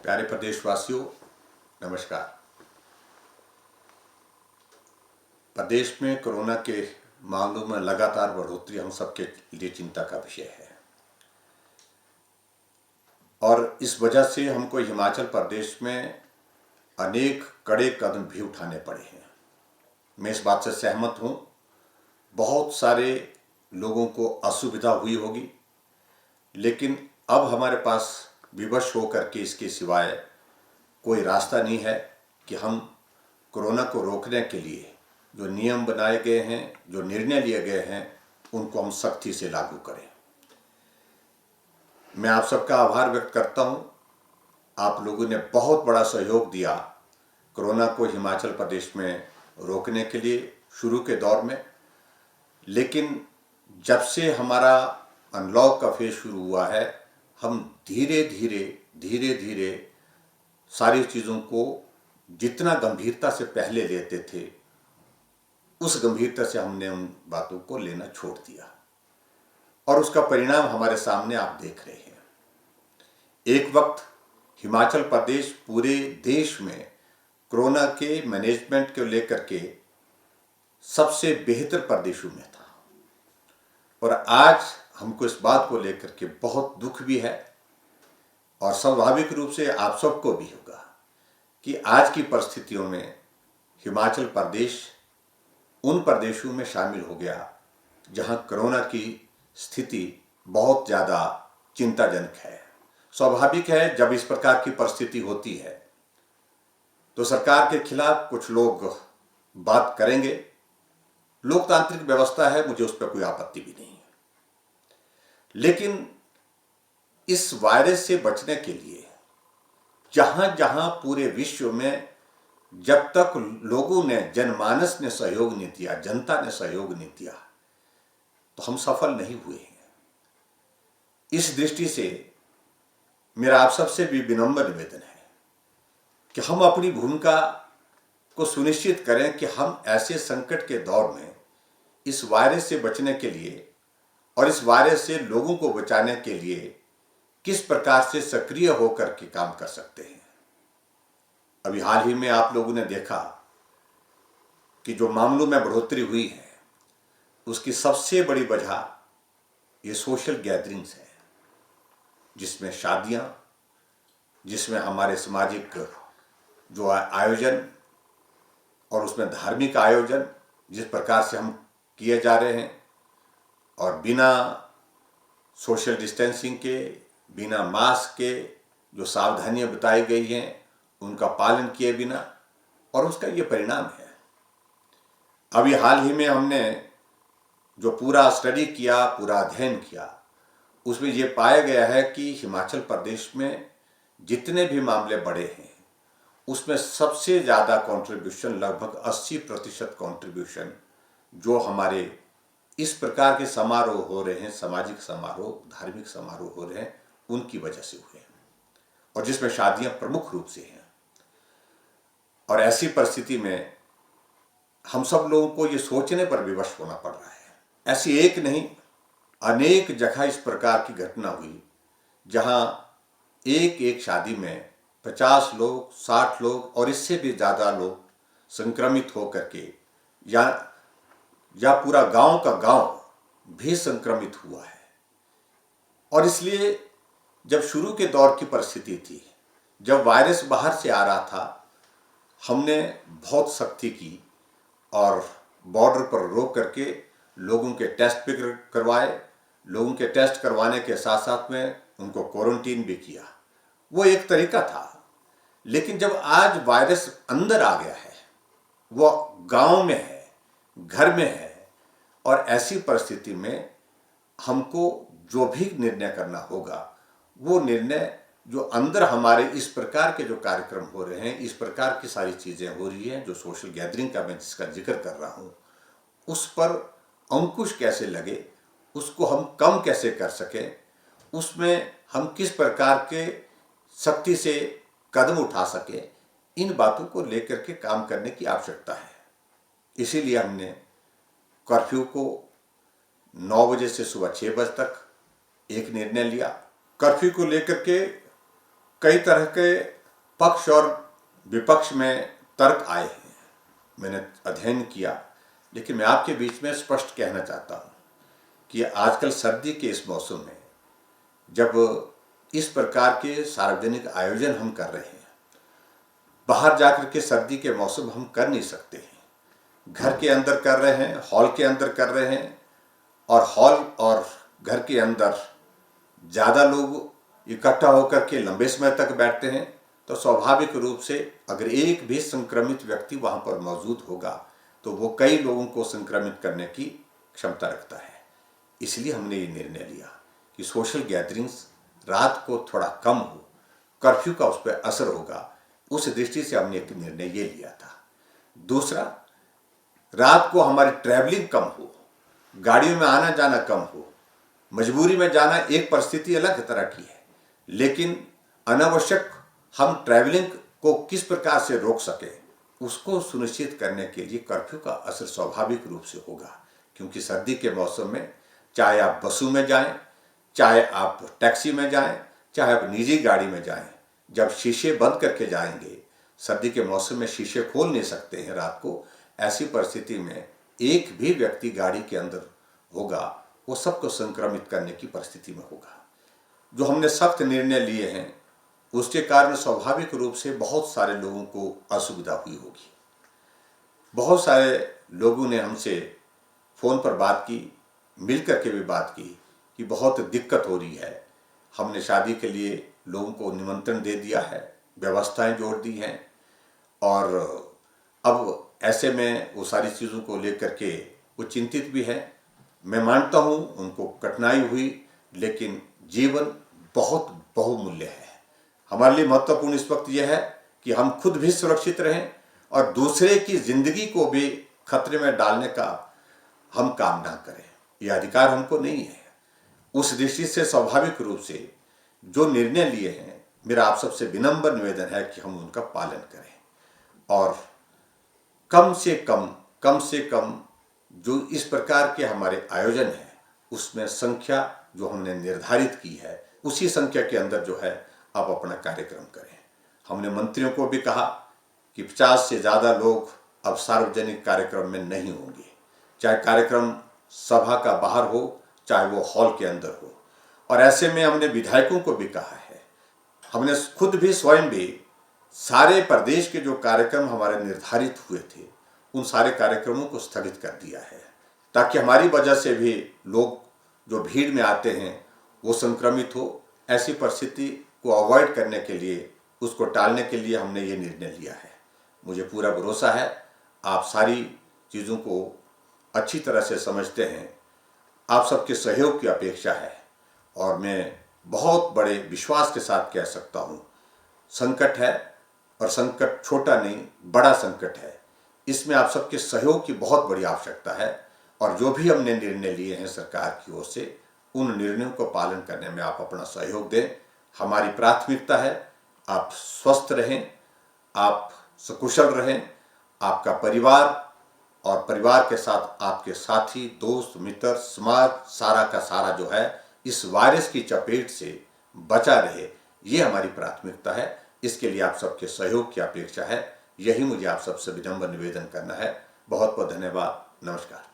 प्यारे प्रदेशवासियों, नमस्कार। प्रदेश में कोरोना के मामलों में लगातार बढ़ोतरी हम सबके लिए चिंता का विषय है और इस वजह से हमको हिमाचल प्रदेश में अनेक कड़े कदम भी उठाने पड़े हैं। मैं इस बात से सहमत हूँ। बहुत सारे लोगों को असुविधा हुई होगी, लेकिन अब हमारे पास विवश होकर के इसके सिवाय कोई रास्ता नहीं है कि हम कोरोना को रोकने के लिए जो नियम बनाए गए हैं, जो निर्णय लिए गए हैं, उनको हम सख्ती से लागू करें। मैं आप सबका आभार व्यक्त करता हूं। आप लोगों ने बहुत बड़ा सहयोग दिया कोरोना को हिमाचल प्रदेश में रोकने के लिए शुरू के दौर में, लेकिन जब से हमारा अनलॉक का फेज शुरू हुआ है, हम धीरे धीरे सारी चीज़ों को जितना गंभीरता से पहले लेते थे, उस गंभीरता से हमने उन बातों को लेना छोड़ दिया और उसका परिणाम हमारे सामने आप देख रहे हैं। एक वक्त हिमाचल प्रदेश पूरे देश में कोरोना के मैनेजमेंट को लेकर के सबसे बेहतर प्रदेशों में था और आज हमको इस बात को लेकर के बहुत दुख भी है और स्वाभाविक रूप से आप सबको भी होगा कि आज की परिस्थितियों में हिमाचल प्रदेश उन प्रदेशों में शामिल हो गया जहां कोरोना की स्थिति बहुत ज़्यादा चिंताजनक है। स्वाभाविक है, जब इस प्रकार की परिस्थिति होती है तो सरकार के खिलाफ कुछ लोग बात करेंगे। लोकतांत्रिक व्यवस्था है, मुझे उस पर कोई आपत्ति भी नहीं है, लेकिन इस वायरस से बचने के लिए जहां जहां पूरे विश्व में जब तक लोगों ने, जनमानस ने सहयोग नहीं दिया, जनता ने सहयोग नहीं दिया, तो हम सफल नहीं हुए हैं। इस दृष्टि से मेरा आप सबसे भी विनम्र निवेदन है कि हम अपनी भूमिका को सुनिश्चित करें कि हम ऐसे संकट के दौर में इस वायरस से बचने के लिए और इस वायरस से लोगों को बचाने के लिए किस प्रकार से सक्रिय होकर के काम कर सकते हैं। अभी हाल ही में आप लोगों ने देखा कि जो मामलों में बढ़ोतरी हुई है, उसकी सबसे बड़ी वजह ये सोशल गैदरिंग्स है, जिसमें शादियां, जिसमें हमारे सामाजिक जो आयोजन और उसमें धार्मिक आयोजन जिस प्रकार से हम किए जा रहे हैं और बिना सोशल डिस्टेंसिंग के, बिना मास्क के जो सावधानियां बताई गई हैं, उनका पालन किए बिना, और उसका ये परिणाम है। अभी हाल ही में हमने जो पूरा स्टडी किया, पूरा अध्ययन किया, उसमें ये पाया गया है कि हिमाचल प्रदेश में जितने भी मामले बढ़े हैं, उसमें सबसे ज़्यादा कंट्रीब्यूशन, लगभग 80% कंट्रीब्यूशन जो हमारे इस प्रकार के समारोह हो रहे हैं, सामाजिक समारोह, धार्मिक समारोह हो रहे हैं, उनकी वजह से हुए हैं, और जिसमें शादियां प्रमुख रूप से हैं। और ऐसी परिस्थिति में हम सब लोगों को ये सोचने पर विवश होना पड़ रहा है। ऐसी एक नहीं, अनेक जगह इस प्रकार की घटना हुई जहां एक एक शादी में 50 लोग, 60 लोग और इससे भी ज़्यादा लोग संक्रमित होकर के या पूरा गांव का गांव भी संक्रमित हुआ है। और इसलिए जब शुरू के दौर की परिस्थिति थी, जब वायरस बाहर से आ रहा था, हमने बहुत सख्ती की और बॉर्डर पर रोक करके लोगों के टेस्ट भी करवाए। लोगों के टेस्ट करवाने के साथ साथ में उनको क्वारंटीन भी किया। वो एक तरीका था, लेकिन जब आज वायरस अंदर आ गया है, वो गांव में है, घर में है, और ऐसी परिस्थिति में हमको जो भी निर्णय करना होगा, वो निर्णय जो अंदर हमारे इस प्रकार के जो कार्यक्रम हो रहे हैं, इस प्रकार की सारी चीज़ें हो रही हैं, जो सोशल गैदरिंग का मैं जिसका जिक्र कर रहा हूँ, उस पर अंकुश कैसे लगे, उसको हम कम कैसे कर सकें, उसमें हम किस प्रकार के सख्ती से कदम उठा सकें, इन बातों को लेकर के काम करने की आवश्यकता है। इसीलिए हमने कर्फ्यू को 9 बजे से सुबह 6 बजे तक एक निर्णय लिया। कर्फ्यू को लेकर के कई तरह के पक्ष और विपक्ष में तर्क आए हैं, मैंने अध्ययन किया, लेकिन मैं आपके बीच में स्पष्ट कहना चाहता हूँ कि आजकल सर्दी के इस मौसम में जब इस प्रकार के सार्वजनिक आयोजन हम कर रहे हैं, बाहर जाकर के सर्दी के मौसम हम कर नहीं सकते हैं, घर के अंदर कर रहे हैं, हॉल के अंदर कर रहे हैं, और हॉल और घर के अंदर ज़्यादा लोग इकट्ठा होकर के लंबे समय तक बैठते हैं, तो स्वाभाविक रूप से अगर एक भी संक्रमित व्यक्ति वहाँ पर मौजूद होगा तो वो कई लोगों को संक्रमित करने की क्षमता रखता है। इसलिए हमने ये निर्णय लिया कि सोशल गैदरिंग्स रात को थोड़ा कम हो, कर्फ्यू का उस पर असर होगा, उस दृष्टि से हमने एक निर्णय ये लिया था। दूसरा, रात को हमारी ट्रैवलिंग कम हो, गाड़ियों में आना जाना कम हो। मजबूरी में जाना एक परिस्थिति अलग तरह की है, लेकिन अनावश्यक हम ट्रैवलिंग को किस प्रकार से रोक सके उसको सुनिश्चित करने के लिए कर्फ्यू का असर स्वाभाविक रूप से होगा। क्योंकि सर्दी के मौसम में चाहे आप बसों में जाएं, चाहे आप टैक्सी में जाएं, चाहे आप निजी गाड़ी में जाएं, जब शीशे बंद करके जाएंगे, सर्दी के मौसम में शीशे खोल नहीं सकते हैं रात को, ऐसी परिस्थिति में एक भी व्यक्ति गाड़ी के अंदर होगा, वो सबको संक्रमित करने की परिस्थिति में होगा। जो हमने सख्त निर्णय लिए हैं उसके कारण स्वाभाविक रूप से बहुत सारे लोगों को असुविधा हुई होगी। बहुत सारे लोगों ने हमसे फ़ोन पर बात की, मिल करके भी बात की कि बहुत दिक्कत हो रही है, हमने शादी के लिए लोगों को निमंत्रण दे दिया है, व्यवस्थाएं जोड़ दी हैं, और अब ऐसे में वो सारी चीज़ों को लेकर के वो चिंतित भी है। मैं मानता हूँ उनको कठिनाई हुई, लेकिन जीवन बहुत बहुमूल्य है। हमारे लिए महत्वपूर्ण इस वक्त यह है कि हम खुद भी सुरक्षित रहें और दूसरे की जिंदगी को भी खतरे में डालने का हम काम ना करें। यह अधिकार हमको नहीं है। उस दृष्टि से स्वाभाविक रूप से जो निर्णय लिए हैं, मेरा आप सबसे विनम्र निवेदन है कि हम उनका पालन करें, और कम से कम जो इस प्रकार के हमारे आयोजन हैं उसमें संख्या जो हमने निर्धारित की है उसी संख्या के अंदर जो है आप अपना कार्यक्रम करें। हमने मंत्रियों को भी कहा कि 50 से ज़्यादा लोग अब सार्वजनिक कार्यक्रम में नहीं होंगे, चाहे कार्यक्रम सभा का बाहर हो चाहे वो हॉल के अंदर हो। और ऐसे में हमने विधायकों को भी कहा है, हमने खुद भी स्वयं भी सारे प्रदेश के जो कार्यक्रम हमारे निर्धारित हुए थे उन सारे कार्यक्रमों को स्थगित कर दिया है, ताकि हमारी वजह से भी लोग जो भीड़ में आते हैं वो संक्रमित हो। ऐसी परिस्थिति को अवॉइड करने के लिए, उसको टालने के लिए हमने ये निर्णय लिया है। मुझे पूरा भरोसा है आप सारी चीज़ों को अच्छी तरह से समझते हैं। आप सबके सहयोग की अपेक्षा है, और मैं बहुत बड़े विश्वास के साथ कह सकता हूँ, संकट है और संकट छोटा नहीं बड़ा संकट है, इसमें आप सबके सहयोग की बहुत बड़ी आवश्यकता है। और जो भी हमने निर्णय लिए हैं सरकार की ओर से, उन निर्णयों को पालन करने में आप अपना सहयोग दें। हमारी प्राथमिकता है आप स्वस्थ रहें, आप सकुशल रहें, आपका परिवार और परिवार के साथ आपके साथी, दोस्त, मित्र, समाज सारा का सारा जो है इस वायरस की चपेट से बचा रहे, ये हमारी प्राथमिकता है। इसके लिए आप सबके सहयोग की अपेक्षा है। यही मुझे आप सबसे विनम्र निवेदन करना है। बहुत बहुत धन्यवाद। नमस्कार।